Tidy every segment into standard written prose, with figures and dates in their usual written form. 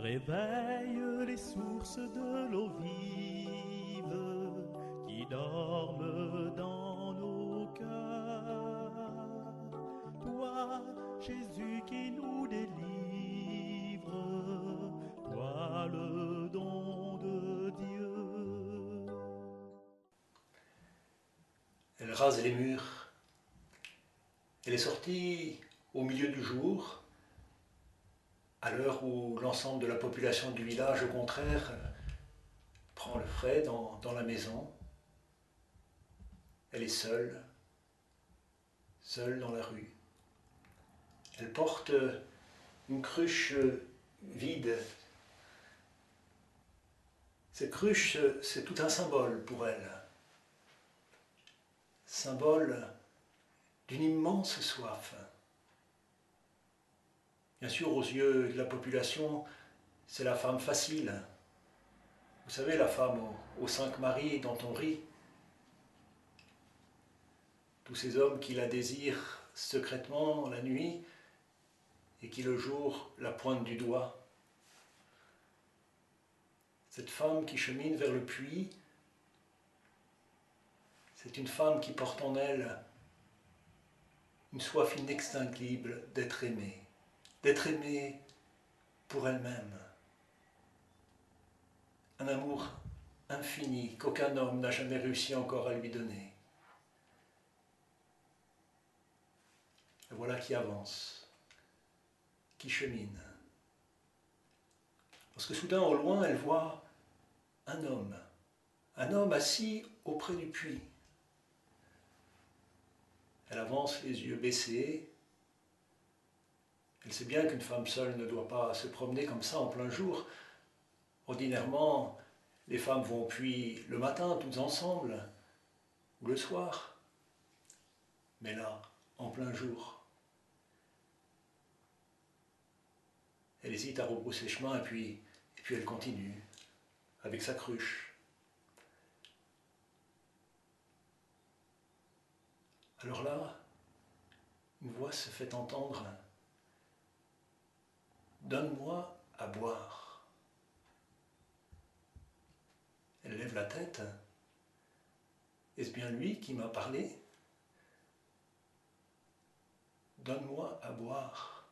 Réveille les sources de l'eau vive qui dorment dans nos cœurs. Toi, Jésus qui nous délivre, toi le don de Dieu. Elle rase les murs. Elle est sortie au milieu du jour, à l'heure où l'ensemble de la population du village, au contraire, prend le frais dans la maison. Elle est seule dans la rue. Elle porte une cruche vide. Cette cruche, c'est tout un symbole pour elle. Symbole d'une immense soif. Bien sûr, aux yeux de la population, c'est la femme facile. Vous savez, la femme aux 5 maris dont on rit. Tous ces hommes qui la désirent secrètement la nuit et qui le jour la pointent du doigt. Cette femme qui chemine vers le puits, c'est une femme qui porte en elle une soif inextinguible d'être aimée pour elle-même. Un amour infini qu'aucun homme n'a jamais réussi encore à lui donner. Et voilà qui avance, qui chemine. Parce que soudain, au loin, elle voit un homme assis auprès du puits. Elle avance les yeux baissés. Elle sait bien qu'une femme seule ne doit pas se promener comme ça en plein jour. Ordinairement, les femmes vont au puits le matin, toutes ensemble, ou le soir. Mais là, en plein jour, elle hésite à rebrousser chemin et puis elle continue avec sa cruche. Alors là, une voix se fait entendre. « Donne-moi à boire ». Elle lève la tête. Est-ce bien lui qui m'a parlé ? Donne-moi à boire.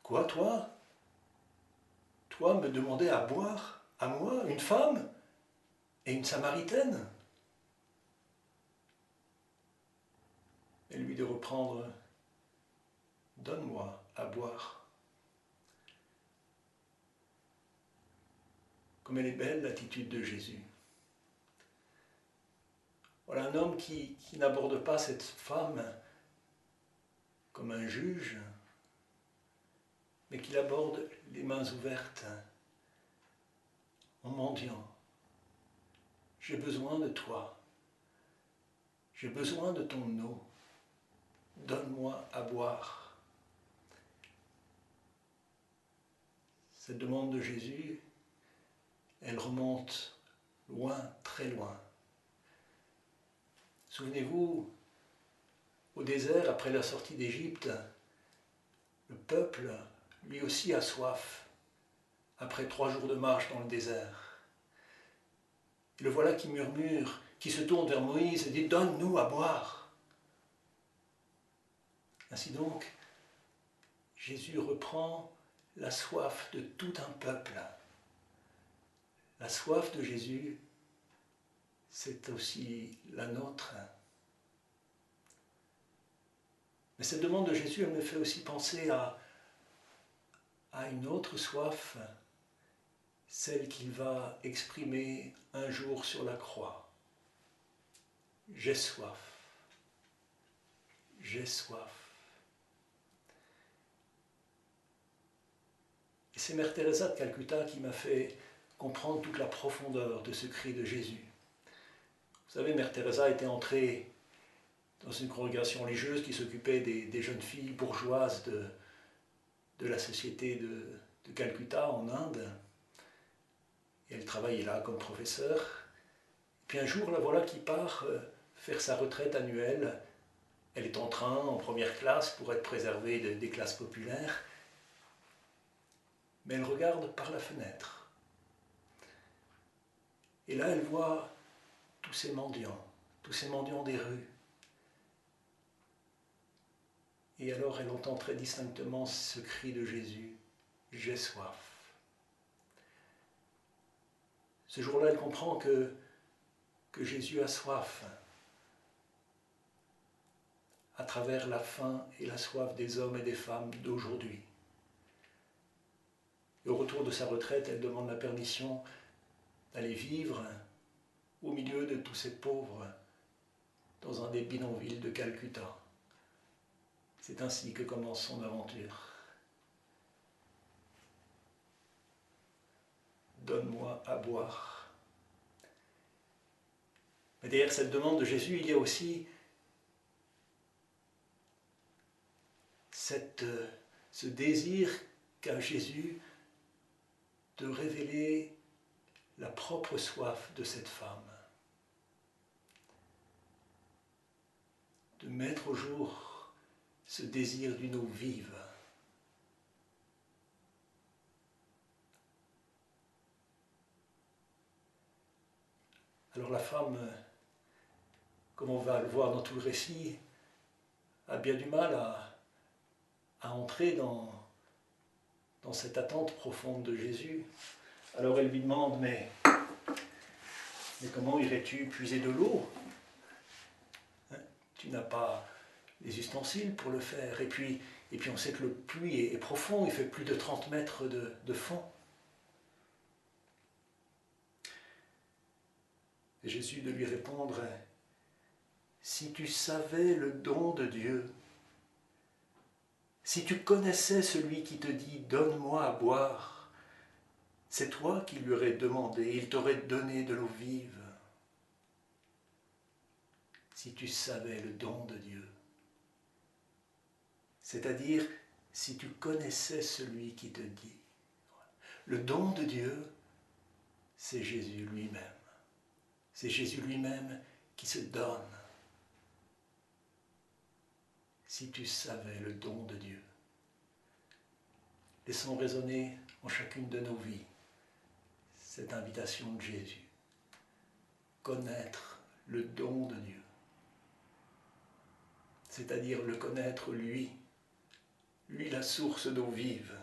Quoi, toi ? Toi me demander à boire ? À moi, une femme ? Et une Samaritaine ? Et lui de reprendre « Donne-moi à boire ». Comme elle est belle l'attitude de Jésus. Voilà un homme qui n'aborde pas cette femme comme un juge, mais qui l'aborde les mains ouvertes, en mendiant. J'ai besoin de toi, j'ai besoin de ton eau, donne-moi à boire. Cette demande de Jésus, elle remonte loin, très loin. Souvenez-vous, au désert, après la sortie d'Égypte, le peuple, lui aussi, a soif, après 3 jours de marche dans le désert. Et le voilà qui murmure, qui se tourne vers Moïse et dit « Donne-nous à boire ». Ainsi donc, Jésus reprend la soif de tout un peuple. La soif de Jésus, c'est aussi la nôtre. Mais cette demande de Jésus, elle me fait aussi penser à une autre soif, celle qu'il va exprimer un jour sur la croix. J'ai soif. J'ai soif. Et c'est Mère Teresa de Calcutta qui m'a fait comprendre toute la profondeur de ce cri de Jésus. Vous savez, Mère Teresa était entrée dans une congrégation religieuse qui s'occupait des jeunes filles bourgeoises de la société de Calcutta en Inde. Et elle travaillait là comme professeure. Et puis un jour, la voilà qui part faire sa retraite annuelle. Elle est en train, en première classe, pour être préservée des classes populaires. mais elle regarde par la fenêtre. Et là, elle voit tous ces mendiants des rues. Et alors, elle entend très distinctement ce cri de Jésus, « J'ai soif ». Ce jour-là, elle comprend que Jésus a soif à travers la faim et la soif des hommes et des femmes d'aujourd'hui. Et au retour de sa retraite, elle demande la permission d'aller vivre au milieu de tous ces pauvres dans un des bidonvilles de Calcutta. C'est ainsi que commence son aventure. Donne-moi à boire. Mais derrière cette demande de Jésus, il y a aussi ce désir qu'a Jésus de révéler la propre soif de cette femme, de mettre au jour ce désir d'une eau vive. Alors la femme, comme on va le voir dans tout le récit, a bien du mal à entrer dans cette attente profonde de Jésus. Alors elle lui demande, mais comment irais-tu puiser de l'eau? Tu n'as pas les ustensiles pour le faire. Et puis on sait que le puits est profond, il fait plus de 30 mètres de fond. Et Jésus de lui répondre, si tu savais le don de Dieu, si tu connaissais celui qui te dit « donne-moi à boire », c'est toi qui lui aurais demandé, il t'aurait donné de l'eau vive. Si tu savais le don de Dieu, c'est-à-dire si tu connaissais celui qui te dit. Le don de Dieu, c'est Jésus lui-même. C'est Jésus lui-même qui se donne. Si tu savais le don de Dieu. Laissons résonner en chacune de nos vies cette invitation de Jésus. Connaître le don de Dieu. C'est-à-dire le connaître lui la source d'eau vive.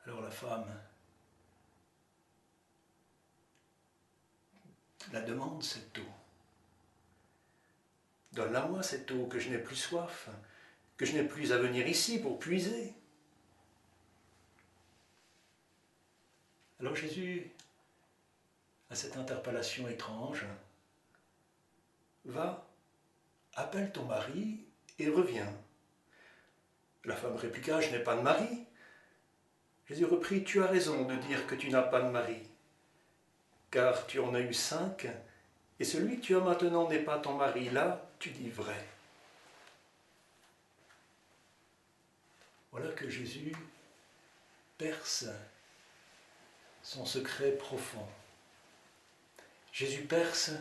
Alors la femme la demande cette eau. Donne-la-moi cette eau, que je n'ai plus soif, que je n'ai plus à venir ici pour puiser. Alors Jésus, à cette interpellation étrange, va, appelle ton mari et reviens. La femme répliqua, je n'ai pas de mari. Jésus reprit, tu as raison de dire que tu n'as pas de mari, car tu en as eu 5, et celui que tu as maintenant n'est pas ton mari. Là, tu dis vrai. Voilà que Jésus perce son secret profond. Jésus perce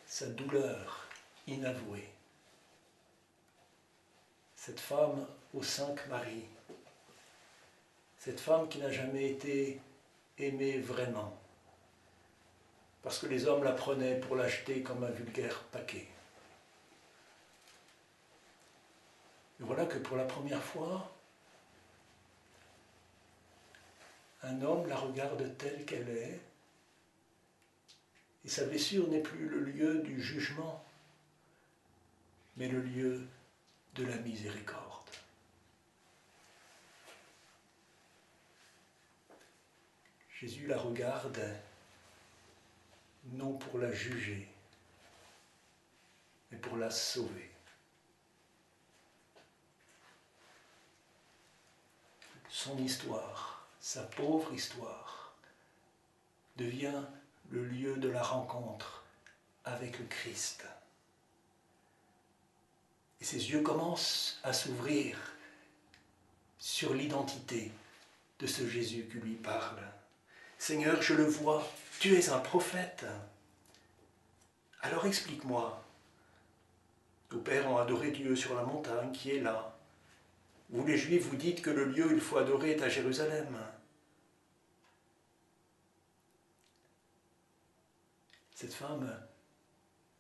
sa douleur inavouée. Cette femme aux 5 maris, cette femme qui n'a jamais été aimée vraiment, parce que les hommes la prenaient pour l'acheter comme un vulgaire paquet. Et voilà que pour la première fois, un homme la regarde telle qu'elle est, et sa blessure n'est plus le lieu du jugement, mais le lieu de la miséricorde. Jésus la regarde non pour la juger, mais pour la sauver. Son histoire, sa pauvre histoire, devient le lieu de la rencontre avec le Christ. Et ses yeux commencent à s'ouvrir sur l'identité de ce Jésus qui lui parle. Seigneur, je le vois, tu es un prophète. Alors explique-moi, Vos pères ont adoré Dieu sur la montagne qui est là. Vous les Juifs, vous dites que le lieu où il faut adorer est à Jérusalem. Cette femme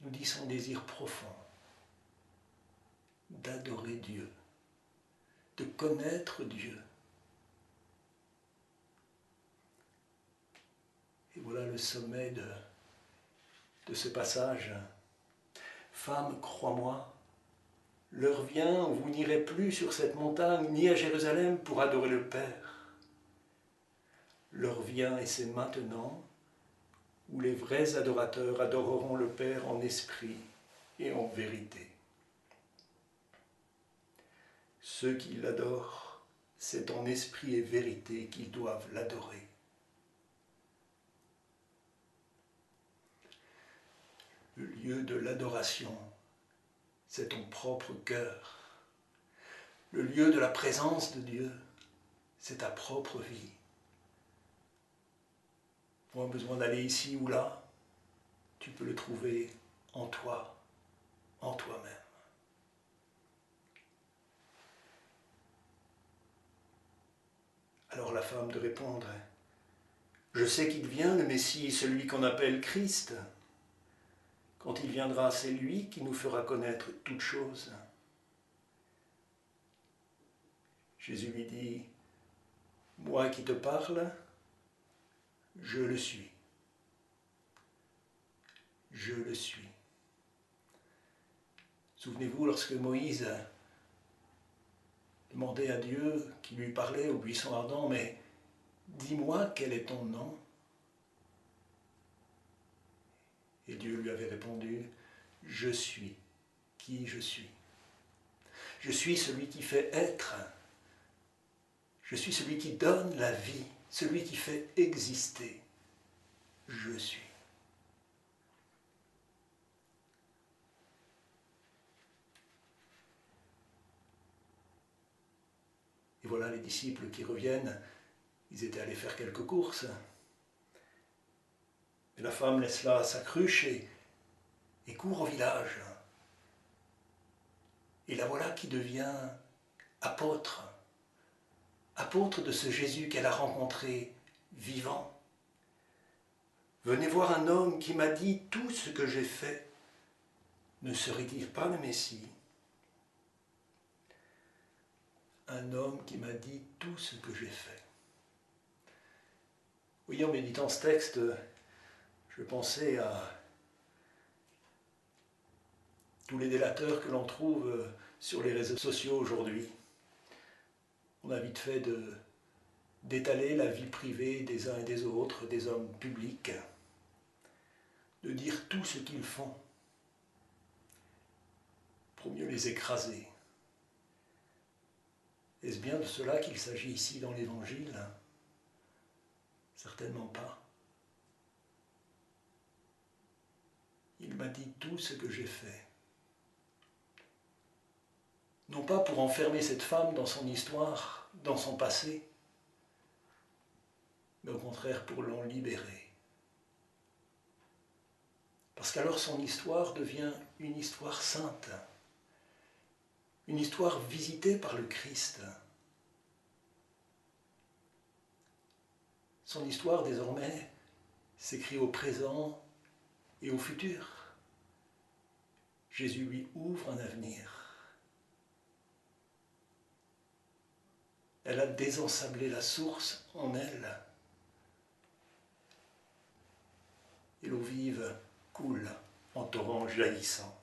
nous dit son désir profond d'adorer Dieu, de connaître Dieu. Et voilà le sommet de ce passage. Femme, crois-moi, l'heure vient où vous n'irez plus sur cette montagne ni à Jérusalem pour adorer le Père. L'heure vient, et c'est maintenant, où les vrais adorateurs adoreront le Père en esprit et en vérité. Ceux qui l'adorent, c'est en esprit et vérité qu'ils doivent l'adorer. Le lieu de l'adoration, c'est ton propre cœur. Le lieu de la présence de Dieu, c'est ta propre vie. Pas besoin d'aller ici ou là, tu peux le trouver en toi, en toi-même. Alors la femme de répondre, je sais qu'il vient, le Messie, celui qu'on appelle Christ. Quand il viendra, c'est lui qui nous fera connaître toutes choses. Jésus lui dit, moi qui te parle, je le suis. Je le suis. Souvenez-vous, lorsque Moïse demandait à Dieu qui lui parlait au buisson ardent, mais dis-moi quel est ton nom? Et Dieu lui avait répondu, je suis qui je suis. Je suis celui qui fait être. Je suis celui qui donne la vie, celui qui fait exister. Je suis. Et voilà les disciples qui reviennent. Ils étaient allés faire quelques courses. Et la femme laisse là sa cruche et court au village. Et la voilà qui devient apôtre. Apôtre de ce Jésus qu'elle a rencontré vivant. Venez voir un homme qui m'a dit tout ce que j'ai fait. Ne serait-il pas le Messie? Un homme qui m'a dit tout ce que j'ai fait. Oui, en méditant ce texte, je pensais à tous les délateurs que l'on trouve sur les réseaux sociaux aujourd'hui. On a vite fait d'étaler la vie privée des uns et des autres, des hommes publics, de dire tout ce qu'ils font pour mieux les écraser. Est-ce bien de cela qu'il s'agit ici dans l'Évangile? Certainement pas. Il m'a dit tout ce que j'ai fait. Non pas pour enfermer cette femme dans son histoire, dans son passé, mais au contraire pour l'en libérer. Parce qu'alors son histoire devient une histoire sainte, une histoire visitée par le Christ. Son histoire désormais s'écrit au présent et au futur. Jésus lui ouvre un avenir. Elle a désensablé la source en elle. Et l'eau vive coule en torrent jaillissant.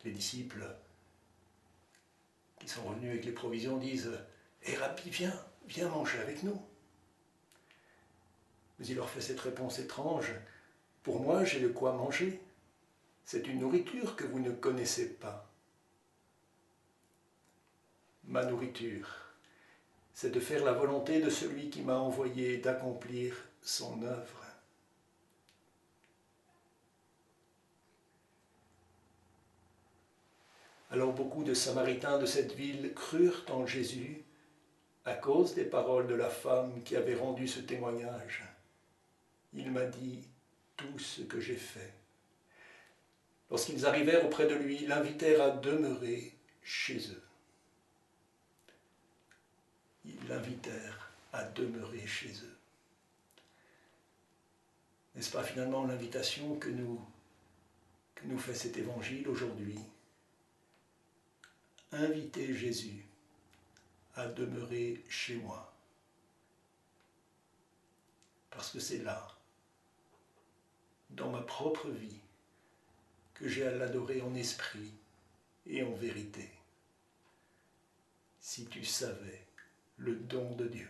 Les disciples qui sont revenus avec les provisions disent « Hé Rabbi, viens manger avec nous ». Mais il leur fait cette réponse étrange « Pour moi, j'ai de quoi manger. C'est une nourriture que vous ne connaissez pas. Ma nourriture, c'est de faire la volonté de celui qui m'a envoyé et d'accomplir son œuvre. » Alors beaucoup de Samaritains de cette ville crurent en Jésus à cause des paroles de la femme qui avait rendu ce témoignage, il m'a dit tout ce que j'ai fait. Lorsqu'ils arrivèrent auprès de lui, ils l'invitèrent à demeurer chez eux. Ils l'invitèrent à demeurer chez eux. N'est-ce pas finalement l'invitation que nous fait cet évangile aujourd'hui? Inviter Jésus à demeurer chez moi. Parce que c'est là, dans ma propre vie, que j'ai à l'adorer en esprit et en vérité. Si tu savais le don de Dieu.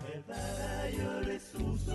Réveille les sources